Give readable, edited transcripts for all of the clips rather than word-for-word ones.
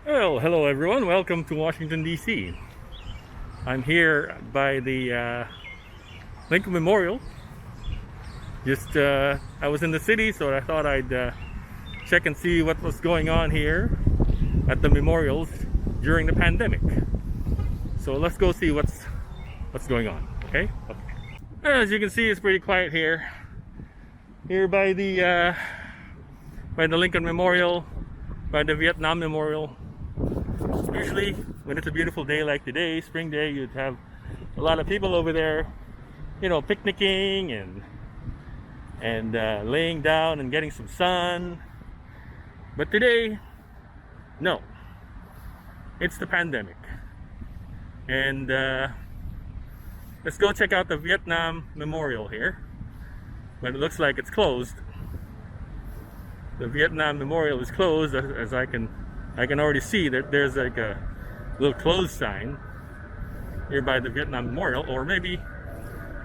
Well, hello everyone. Welcome to Washington, D.C. I'm here by the Lincoln Memorial. I was in the city, so I thought I'd check and see what was going on here at the memorials during the pandemic. So let's go see what's going on. Okay. As you can see, it's pretty quiet here. Here by the Lincoln Memorial, by the Vietnam Memorial. Usually, when it's a beautiful day like today, spring day, you'd have a lot of people over there, picnicking and laying down and getting some sun. But today, no. It's the pandemic, and let's go check out the Vietnam Memorial here. But it looks like it's closed. The Vietnam Memorial is closed, as I can already see that there's like a little closed sign here by the Vietnam Memorial, or maybe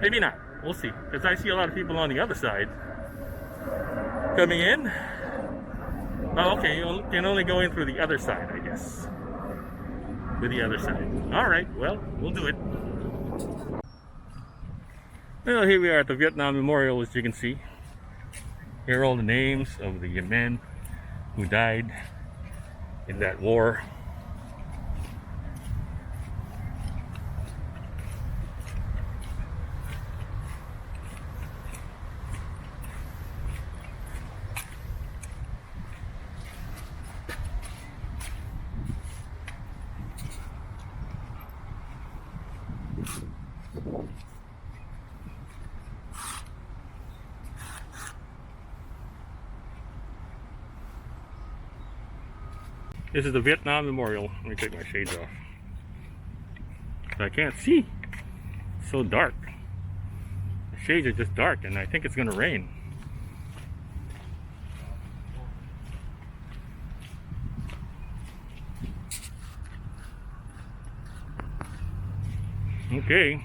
not. We'll see, because I see a lot of people on the other side coming in. Oh, okay, you can only go in through the other side, I guess. To the other side. All right, well, we'll do it. Well, here we are at the Vietnam Memorial, as you can see. Here are all the names of the men who died in that war. This is the Vietnam Memorial. Let me take my shades off. I can't see. It's so dark. The shades are just dark, and I think it's gonna rain. Okay.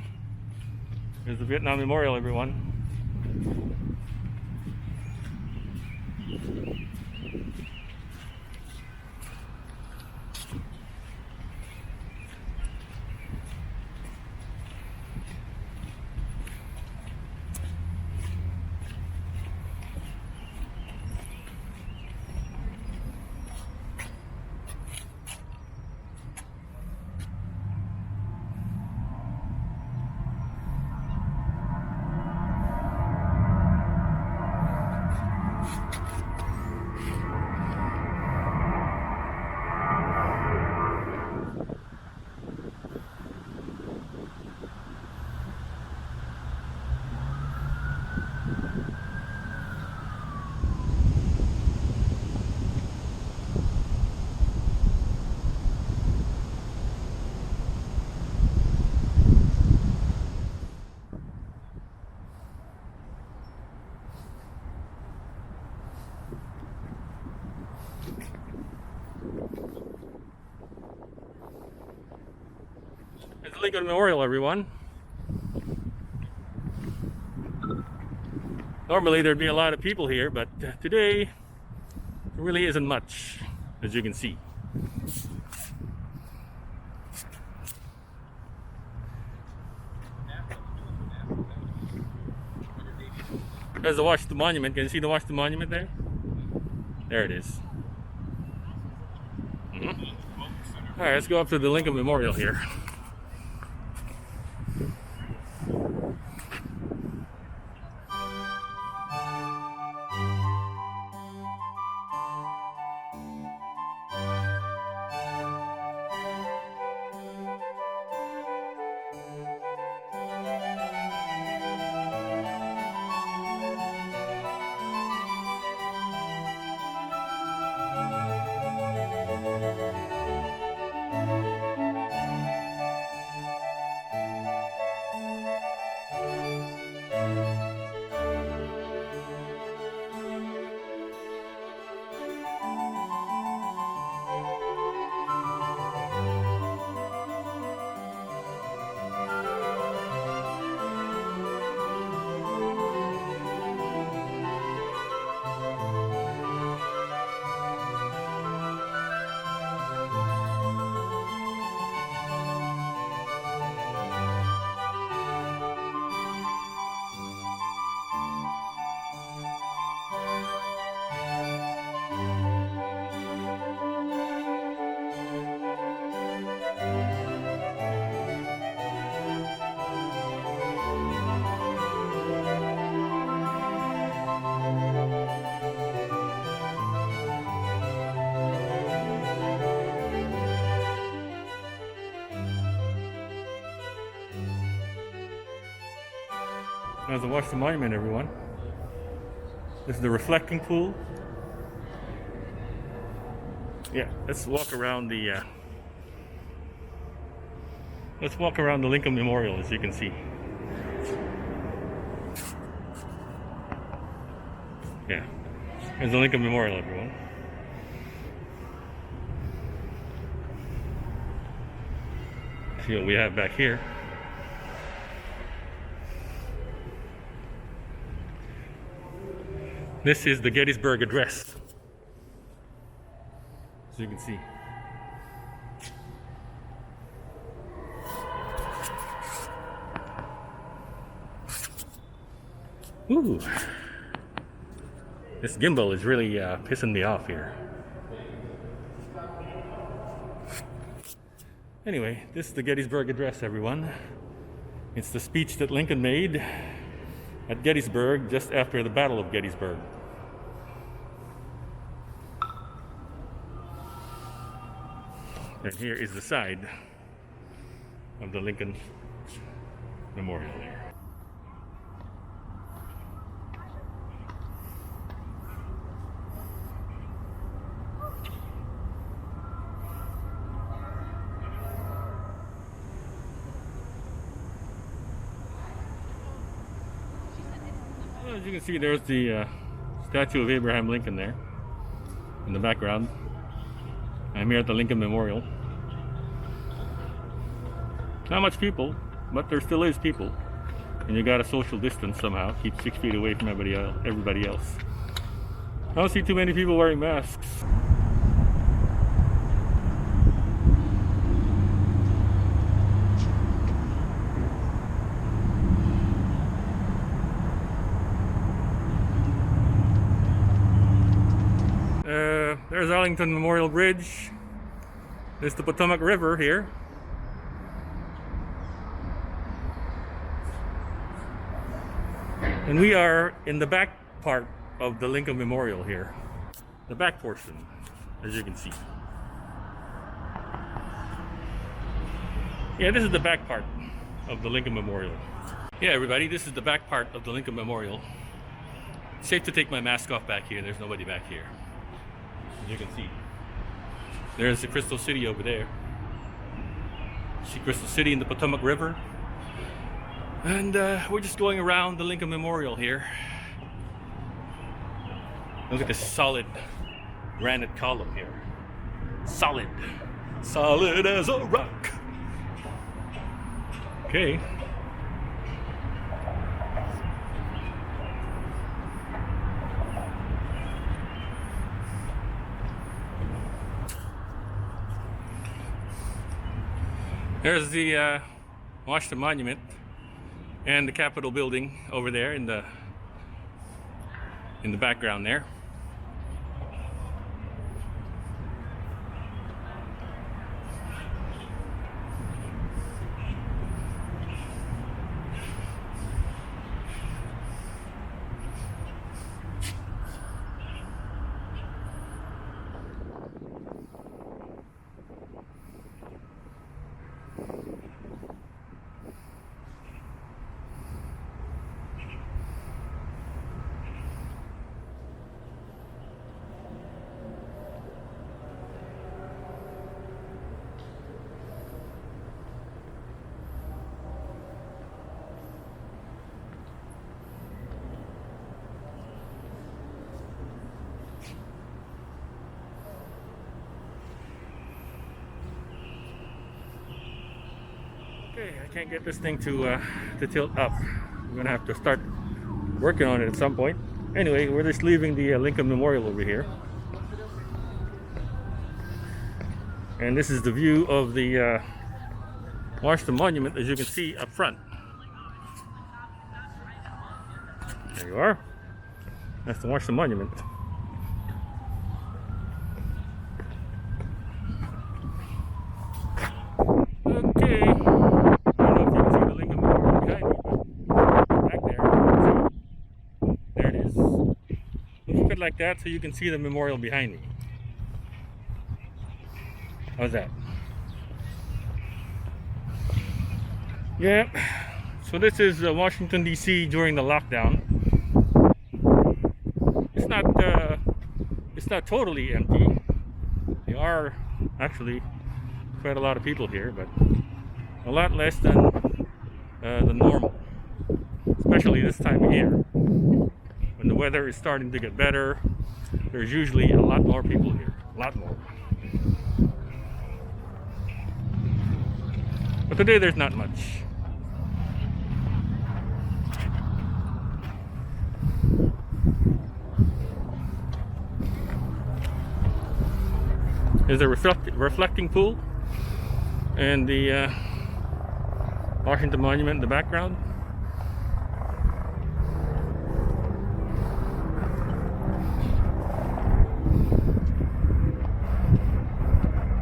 There's the Vietnam Memorial, everyone. It's the Lincoln Memorial, everyone. Normally there'd be a lot of people here, but today there really isn't much, as you can see. There's the Washington Monument. Can you see the Washington Monument there? There it is. All right, let's go up to the Lincoln Memorial here. As I watch the monument, everyone. This is the reflecting pool. Yeah, let's walk around the Lincoln Memorial, as you can see. Yeah, there's the Lincoln Memorial, everyone. See what we have back here. This is the Gettysburg Address, as you can see. Ooh, this gimbal is really pissing me off here. Anyway, this is the Gettysburg Address, everyone. It's the speech that Lincoln made at Gettysburg just after the Battle of Gettysburg. And here is the side of the Lincoln Memorial here. Well, as you can see, there's the statue of Abraham Lincoln there in the background. I'm here at the Lincoln Memorial. Not much people, but there still is people. And you gotta social distance somehow. Keep 6 feet away from everybody else. I don't see too many people wearing masks. There's Arlington Memorial Bridge. There's the Potomac River here. And we are in the back part of the Lincoln Memorial here. The back portion, as you can see. Yeah, this is the back part of the Lincoln Memorial. Yeah, everybody, this is the back part of the Lincoln Memorial. It's safe to take my mask off back here. There's nobody back here. As you can see. There's the Crystal City over there. See Crystal City and the Potomac River. And we're just going around the Lincoln Memorial here. Look at this solid granite column here. Solid. Solid as a rock. Okay. There's the Washington Monument and the Capitol building over there in the background there. Okay, I can't get this thing to tilt up. We're gonna have to start working on it at some point. Anyway, we're just leaving the Lincoln Memorial over here. And this is the view of the Washington Monument, as you can see up front. There you are. That's the Washington Monument. Okay. I don't know if you can see the Lincoln Memorial behind me, but back there, you can see. There it is. Look at it like that so you can see the memorial behind me. How's that? Yep. So this is Washington D.C. during the lockdown. It's not totally empty. There are actually quite a lot of people here, but a lot less than normal, especially this time of year. When the weather is starting to get better, there's usually a lot more people here, a lot more. But today there's not much. There's a reflecting pool and the Washington Monument in the background.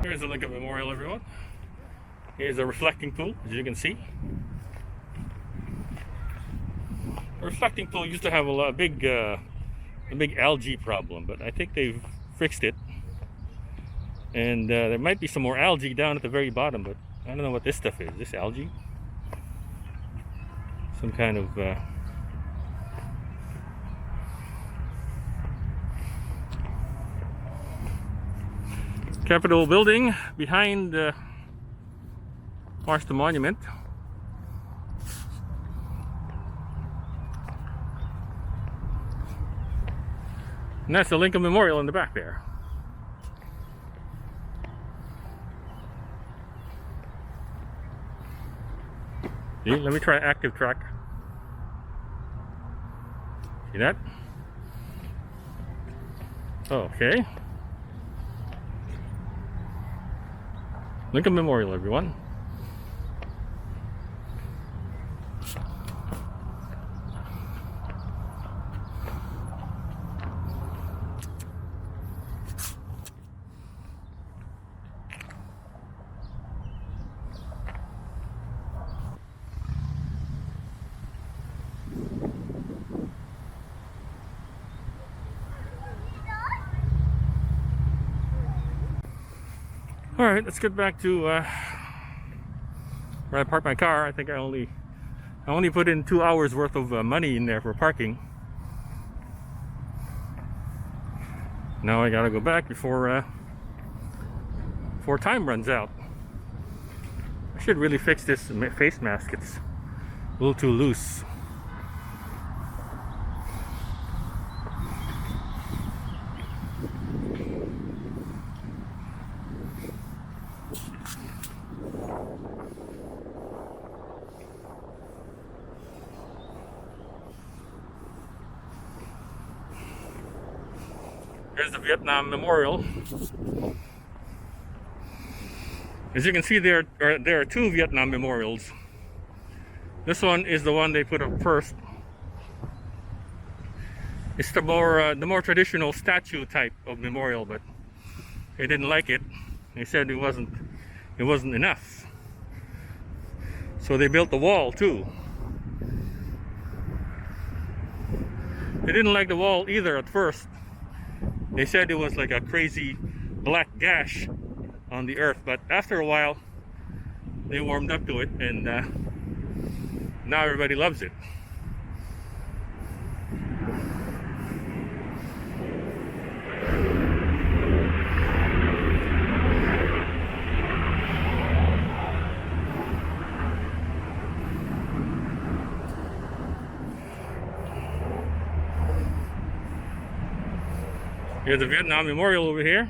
Here's the Lincoln Memorial, everyone. Here's a reflecting pool, as you can see. The reflecting pool used to have a big algae problem, but I think they've fixed it. And there might be some more algae down at the very bottom, but I don't know what this stuff is. This algae? Some kind of Capitol building behind the Washington Monument. And that's the Lincoln Memorial in the back there. See, let me try active track. See that? Okay. Lincoln Memorial, everyone. All right, let's get back to where I parked my car. I think I only put in 2 hours worth of money in there for parking. Now I gotta go back before time runs out. I should really fix this face mask. It's a little too loose. Here's the Vietnam Memorial. As you can see, there are two Vietnam memorials. This one is the one they put up first. It's the more traditional statue type of memorial, but they didn't like it. They said it wasn't enough. So they built the wall too. They didn't like the wall either at first. They said it was like a crazy black gash on the earth, but after a while they warmed up to it, and now everybody loves it. Here's the Vietnam Memorial over here.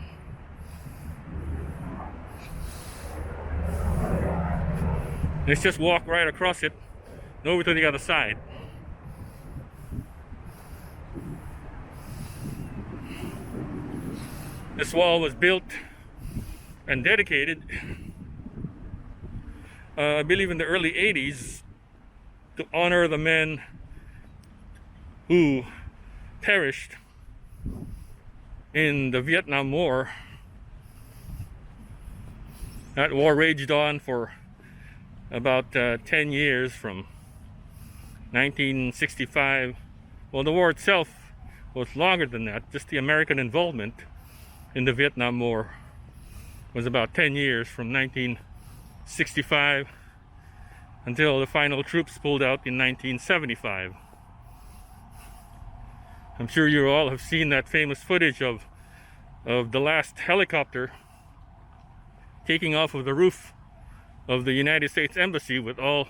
Let's just walk right across it and over to the other side. This wall was built and dedicated, I believe, in the early 80s to honor the men who perished in the Vietnam War. That war raged on for about 10 years, from 1965. Well, the war itself was longer than that. Just the American involvement in the Vietnam War was about 10 years, from 1965 until the final troops pulled out in 1975. I'm sure you all have seen that famous footage of the last helicopter taking off of the roof of the United States Embassy with all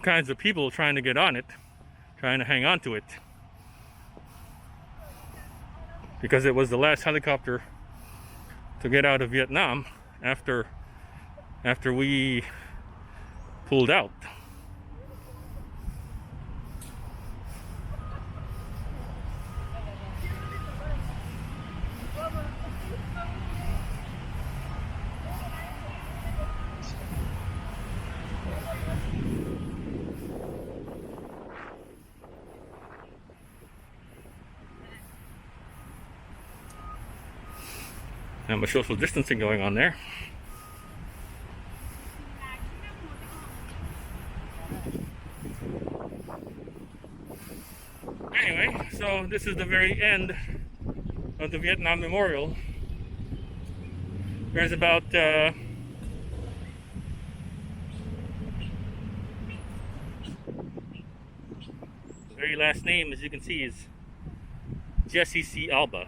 kinds of people trying to get on it, trying to hang on to it, because it was the last helicopter to get out of Vietnam after we pulled out. Not much social distancing going on there. Anyway, so this is the very end of the Vietnam Memorial. There's about very last name, as you can see, is Jesse C. Alba.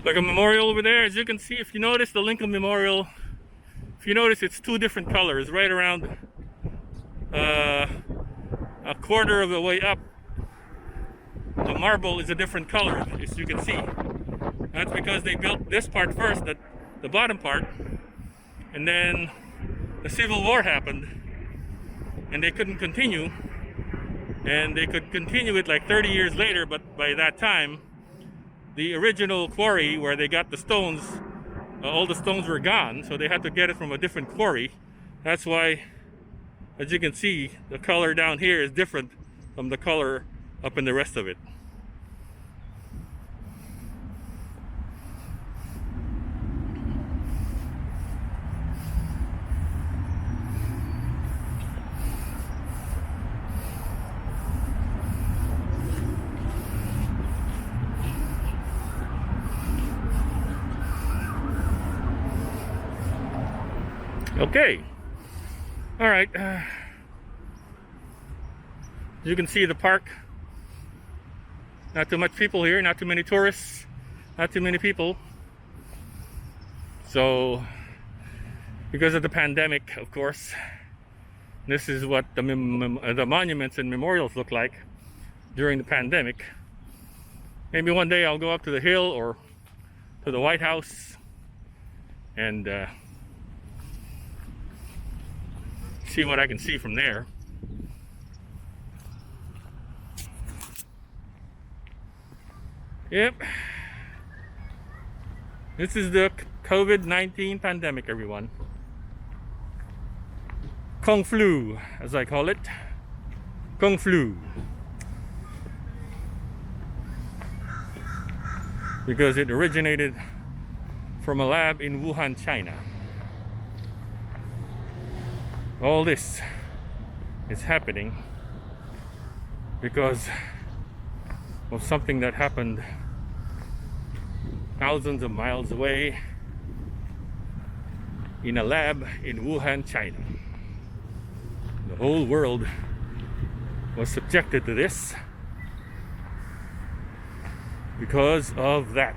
Like a memorial over there, as you can see, if you notice the Lincoln Memorial, if you notice, it's two different colors. Right around a quarter of the way up, the marble is a different color, as you can see. That's because they built this part first, the bottom part, and then the Civil War happened, and they couldn't continue, and they could continue it like 30 years later, but by that time, the original quarry where they got the stones, all the stones were gone, so they had to get it from a different quarry. That's why, as you can see, the color down here is different from the color up in the rest of it. Okay, all right, you can see the park. Not too much people here, not too many tourists, not too many people. So, because of the pandemic, of course, this is what the monuments and memorials look like during the pandemic. Maybe one day I'll go up to the Hill or to the White House and see what I can see from there. Yep. This is the COVID-19 pandemic, everyone. Kung flu, as I call it. Kung flu. Because it originated from a lab in Wuhan, China. All this is happening because of something that happened thousands of miles away in a lab in Wuhan, China. The whole world was subjected to this because of that.